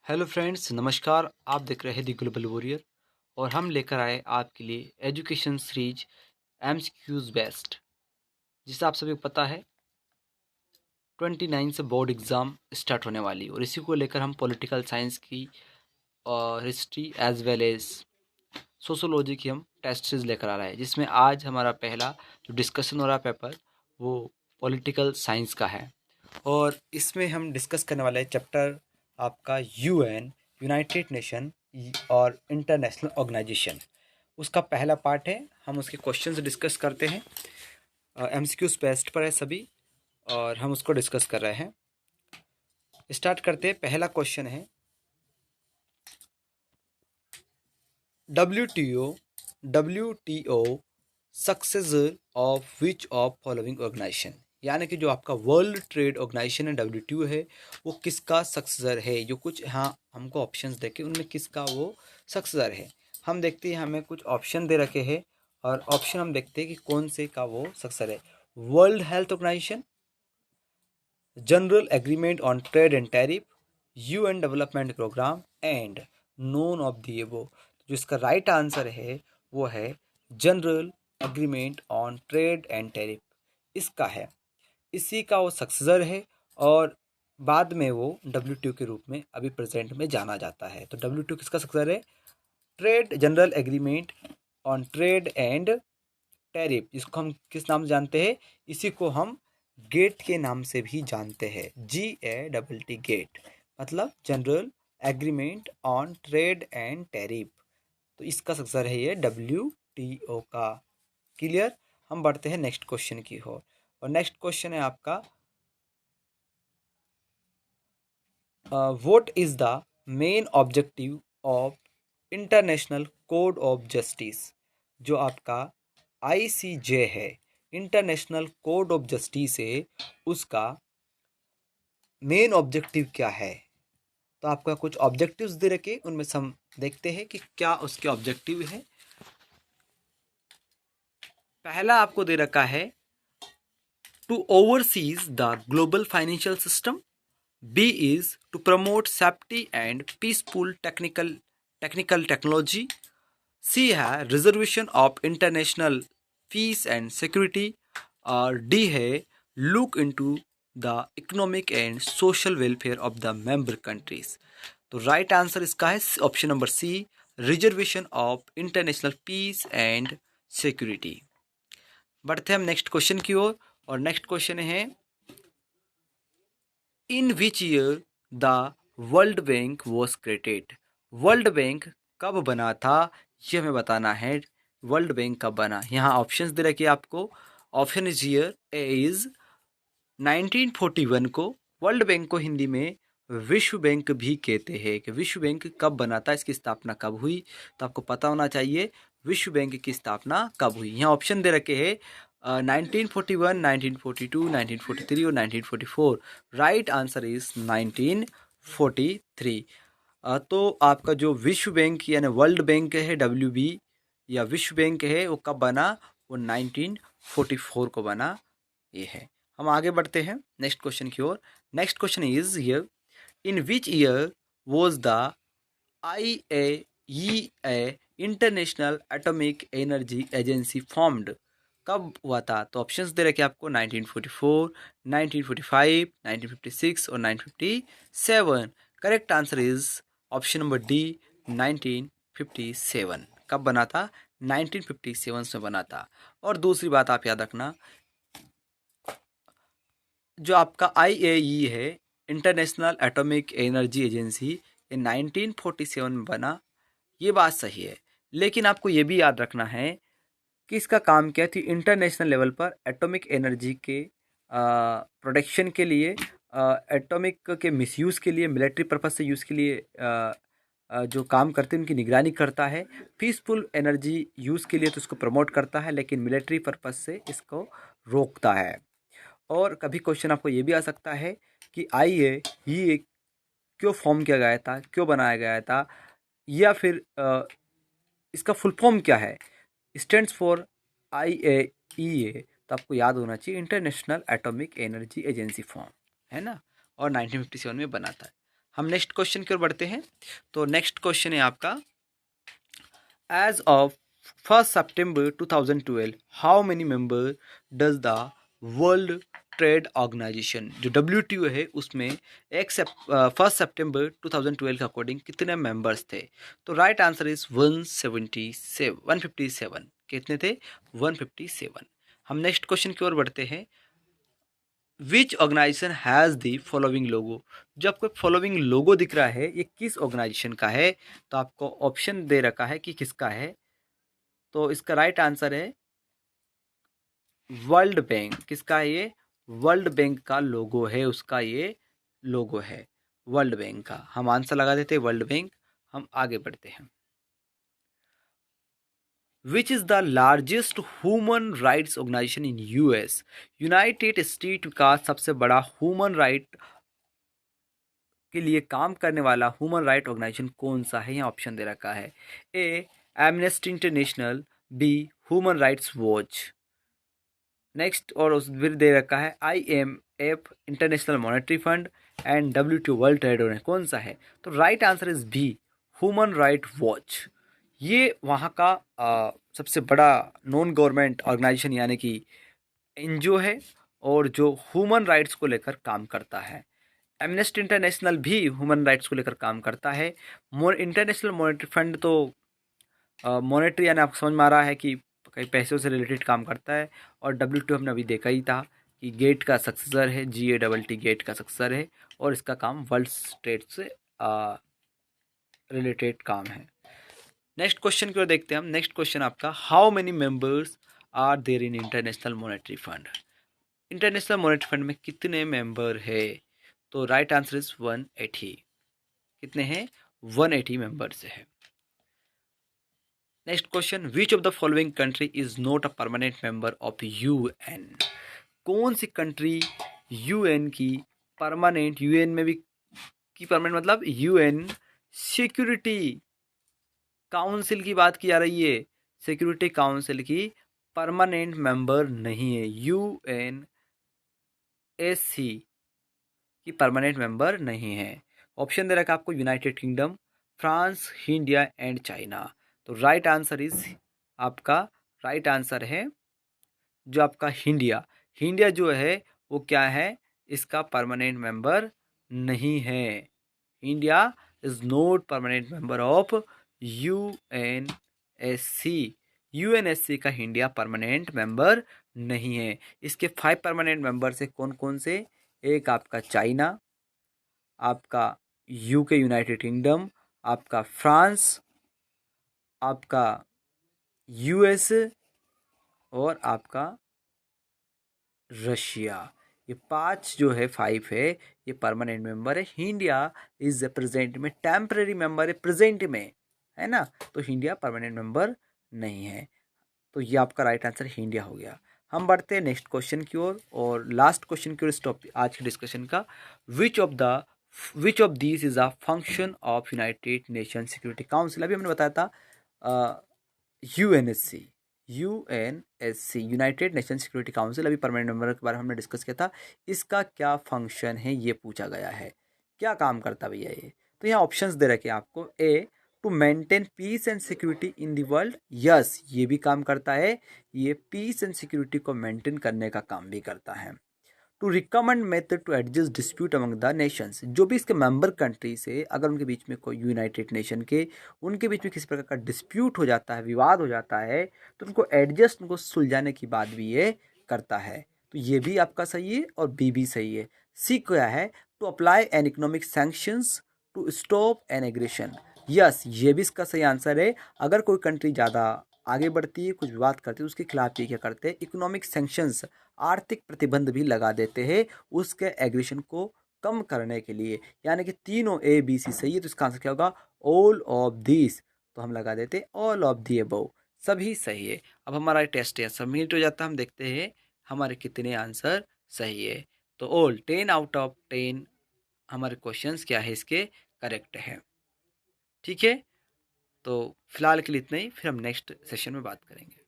Hello friends, नमस्कार। आप देख रहे हैं द ग्लोबल वॉरियर और हम लेकर आए आपके लिए एजुकेशन सीरीज एमसीक्यूज बेस्ट। जिसे आप सभी को पता है 29 से बोर्ड एग्ज़ाम स्टार्ट होने वाली और इसी को लेकर हम पॉलिटिकल साइंस की और history as well as sociology की हम टेस्ट सीरीज लेकर आ रहे हैं, जिसमें आज हमारा पहला जो डिस्कशन हो रहा पेपर वो पॉलिटिकल साइंस का है। और इसमें हम डिस्कस करने वाले चैप्टर आपका यूएन, यूनाइटेड नेशन और इंटरनेशनल ऑर्गेनाइजेशन, उसका पहला पार्ट है। हम उसके क्वेश्चंस डिस्कस करते हैं। एमसीक्यूज बेस्ड पर है सभी और हम उसको डिस्कस कर रहे हैं। स्टार्ट करते हैं। पहला क्वेश्चन है W T O successor of which of following organization, यानी कि जो आपका वर्ल्ड ट्रेड ऑर्गेनाइजेशन है WTO है, वो किसका सक्सेसर है। जो कुछ यहाँ हमको ऑप्शंस देखे उनमें किसका वो सक्सेसर है। हम देखते हैं, हमें कुछ ऑप्शन दे रखे हैं और ऑप्शन हम देखते हैं कि कौन से का वो सक्सेसर है। World health organization, general agreement on trade and tariff, UN development programme and none of the above. जो इसका राइट आंसर है वो है general agreement on trade and tariff, इसका है। इसी का वो सक्सेसर है और बाद में वो WTO के रूप में अभी प्रेजेंट में जाना जाता है। तो WTO किसका सक्सेसर है? Trade general agreement on trade and tariff, जिसको हम किस नाम से जानते हैं? इसी को हम गेट के नाम से भी जानते हैं। GATT गेट, मतलब general agreement on trade and tariff. तो इसका सक्सेसर है ये WTO का। क्लियर। हम बढ़ते हैं नेक्स्ट क्वेश्चन की ओर और नेक्स्ट क्वेश्चन है आपका what is the main objective of international code of justice. जो आपका ICJ है, इंटरनेशनल कोड ऑफ जस्टिस है, उसका मेन ऑब्जेक्टिव क्या है? तो आपका कुछ ऑब्जेक्टिव्स दे रखे, उनमें से हम देखते हैं कि क्या उसके ऑब्जेक्टिव है। पहला आपको दे रखा है to oversees the global financial system. B is to promote safety and peaceful technical technology. C है reservation of international peace and security। और D है look into the economic and social welfare of the member countries। तो right answer इसका है option number C, reservation of international peace and security. बढ़ते हैं हम next question की ओर और नेक्स्ट क्वेश्चन है in which year the world bank was created. World bank कब बना था, ये हमें बताना है। वर्ल्ड बैंक कब बना, यहाँ ऑप्शंस दे रखे आपको। Option is year A is 1941 को। वर्ल्ड बैंक को हिंदी में विश्व बैंक भी कहते हैं। कि विश्व बैंक कब बना था, इसकी स्थापना कब हुई, तो आपको पता होना चाहिए विश्व बैंक की स्थापना कब हुई। यहाँ ऑप्शन दे रखे हैं 1941, 1942, 1943 और 1944। Right answer is 1943। तो आपका जो विश्व बैंक यानी वर्ल्ड बैंक है WB या विश्व बैंक है, वो कब बना? वो 1944 को बना। ये है। हम आगे बढ़ते हैं नेक्स्ट क्वेश्चन की ओर। Next question is here in which year was the IAEA international atomic energy agency formed. कब हुआ था? तो ऑप्शंस दे रखे आपको 1944, 1945, 1956 और 1957। Correct answer is option number D, 1957। कब बना था? 1957 में बना था। और दूसरी बात आप याद रखना, जो आपका IAEA है इंटरनेशनल एटॉमिक एनर्जी एजेंसी, ये 1947 में बना। ये बात सही है, लेकिन आपको ये भी याद रखना है कि इसका काम क्या थी। इंटरनेशनल लेवल पर एटॉमिक एनर्जी के प्रोटेक्शन के लिए, एटॉमिक के मिसयूज़ के लिए, मिलिट्री पर्पस से यूज़ के लिए जो काम करते हैं उनकी निगरानी करता है। पीसफुल एनर्जी यूज़ के लिए तो इसको प्रमोट करता है, लेकिन मिलिट्री पर्पस से इसको रोकता है। और कभी क्वेश्चन आपको ये भी आ सकता है कि IAEA क्यों फॉर्म किया गया था, क्यों बनाया गया था, या फिर इसका फुल फॉर्म क्या है। स्टैंड्स फॉर IAEA, तो आपको याद होना चाहिए international atomic energy agency form, है ना। और 1957 में बना था। हम नेक्स्ट क्वेश्चन की ओर बढ़ते हैं। तो नेक्स्ट क्वेश्चन है आपका, एज ऑफ 1 सितंबर 2012 how many member does the world trade organization, जो WTO है उसमें 1 सितंबर 2012 के अकॉर्डिंग कितने मेंबर्स थे? तो राइट आंसर इज 157। कितने थे? 157। हम नेक्स्ट क्वेश्चन की ओर बढ़ते हैं। विच ऑर्गेनाइजेशन हैज़ दी फॉलोइंग लोगो, जो आपको फॉलोइंग लोगो दिख रहा है ये किस ऑर्गेनाइजेशन का है? तो आपको ऑप्शन दे रखा है कि किसका है। तो इसका राइट आंसर है वर्ल्ड बैंक। किसका है ये? वर्ल्ड बैंक का लोगो है, उसका ये लोगो है वर्ल्ड बैंक का। हम आंसर लगा देते हैं वर्ल्ड बैंक। हम आगे बढ़ते हैं। Which is the largest human rights organization in US, united state का सबसे बड़ा ह्यूमन राइट के लिए काम करने वाला ह्यूमन राइट ऑर्गेनाइजेशन कौन सा है? यहाँ ऑप्शन दे रखा है। A Amnesty International, B Human Rights Watch, next और उस फिर दे रखा है IMF International monetary Fund and WTO World trade Organization. कौन सा है? तो right answer is B Human Right Watch. ये वहाँ का सबसे बड़ा नॉन गवर्नमेंट ऑर्गेनाइजेशन यानी कि NGO है और जो ह्यूमन राइट्स को लेकर काम करता है। एमनेस्टी इंटरनेशनल भी ह्यूमन राइट्स को लेकर काम करता है। इंटरनेशनल मॉनेटरी फंड तो मॉनेटरी यानी आपको समझ में आ रहा है कि कई पैसों से रिलेटेड काम करता है। और WTO हमने अभी देखा ही था कि गेट का सक्सेसर है, GATT गेट का सक्सेसर है और इसका काम वर्ल्ड ट्रेड से रिलेटेड काम है। नेक्स्ट क्वेश्चन की ओर देखते हैं हम। नेक्स्ट क्वेश्चन आपका, how many members are there in international monetary fund, international monetary fund में कितने मेंबर है? तो राइट आंसर इज 180। कितने हैं? 180 मेंबर्स है। Next question, which of the following country is not a permanent member of UN, कौन सी country UN की permanent, UN में भी की परमानेंट मतलब UN सिक्योरिटी काउंसिल की बात की जा रही है, सिक्योरिटी काउंसिल की परमानेंट मेंबर नहीं है। UNSC की परमानेंट मेंबर नहीं है। ऑप्शन दे रखा है आपको United kingdom, France, India and China. तो राइट आंसर इज आपका, राइट आंसर है जो आपका इंडिया। इंडिया जो है वो क्या है? इसका परमानेंट मेंबर नहीं है। India is not permanent member of UNSC। UNSC का इंडिया परमानेंट मेंबर नहीं है। इसके 5 परमानेंट मेंबर से कौन कौन से? एक आपका चाइना, आपका UK यूनाइटेड किंगडम, आपका फ्रांस, आपका US और आपका रशिया। ये 5 जो है 5 है ये परमानेंट मेंबर है। इंडिया इज प्रेजेंट में टेम्पररी मेंबर है, प्रेजेंट में है ना। तो इंडिया परमानेंट मेंबर नहीं है। तो ये आपका राइट आंसर इंडिया हो गया। हम बढ़ते हैं नेक्स्ट क्वेश्चन की ओर और लास्ट क्वेश्चन की ओर टॉपिक आज के डिस्कशन का। Which of this is a function of United nation security council. अभी हमने बताया था UNSC United nation security council, अभी परमानेंट मेंबर के बारे में हमने डिस्कस किया था। इसका क्या फंक्शन है ये पूछा गया है, क्या काम करता भैया ये? तो यहाँ ऑप्शंस दे रखे हैं आपको। A to maintain peace and security in the world, yes ये भी काम करता है, ये पीस एंड सिक्योरिटी को मेंटेन करने का काम भी करता है। To recommend method to adjust dispute among the nations, जो भी इसके मेंबर कंट्री से अगर उनके बीच में कोई यूनाइटेड नेशन के उनके बीच में किसी प्रकार का डिस्प्यूट हो जाता है, विवाद हो जाता है, तो उनको एडजस्ट, उनको सुलझाने की बात भी ये करता है। तो ये भी आपका सही है और बी भी सही है। सी क्या है? To apply an economic sanctions to stop an aggression, yes ये भी इसका सही आंसर है। अगर कोई कंट्री ज़्यादा आगे बढ़ती है, कुछ विवाद करती है, उसके खिलाफ ये क्या करते हैं? इकोनॉमिक सैंक्शंस, आर्थिक प्रतिबंध भी लगा देते हैं उसके एग्रेशन को कम करने के लिए। यानी कि तीनों ABC सही है। तो इसका आंसर क्या होगा? All of this. तो हम लगा देते ऑल ऑफ दी अबव, सभी सही है। अब हमारा टेस्ट है सबमिट हो जाता है। हम देखते हैं हमारे कितने आंसर सही है। तो ऑल 10 आउट ऑफ 10 हमारे क्वेश्चंस क्या है इसके करेक्ट है। ठीक है, तो फिलहाल के लिए इतना ही, फिर हम नेक्स्ट सेशन में बात करेंगे।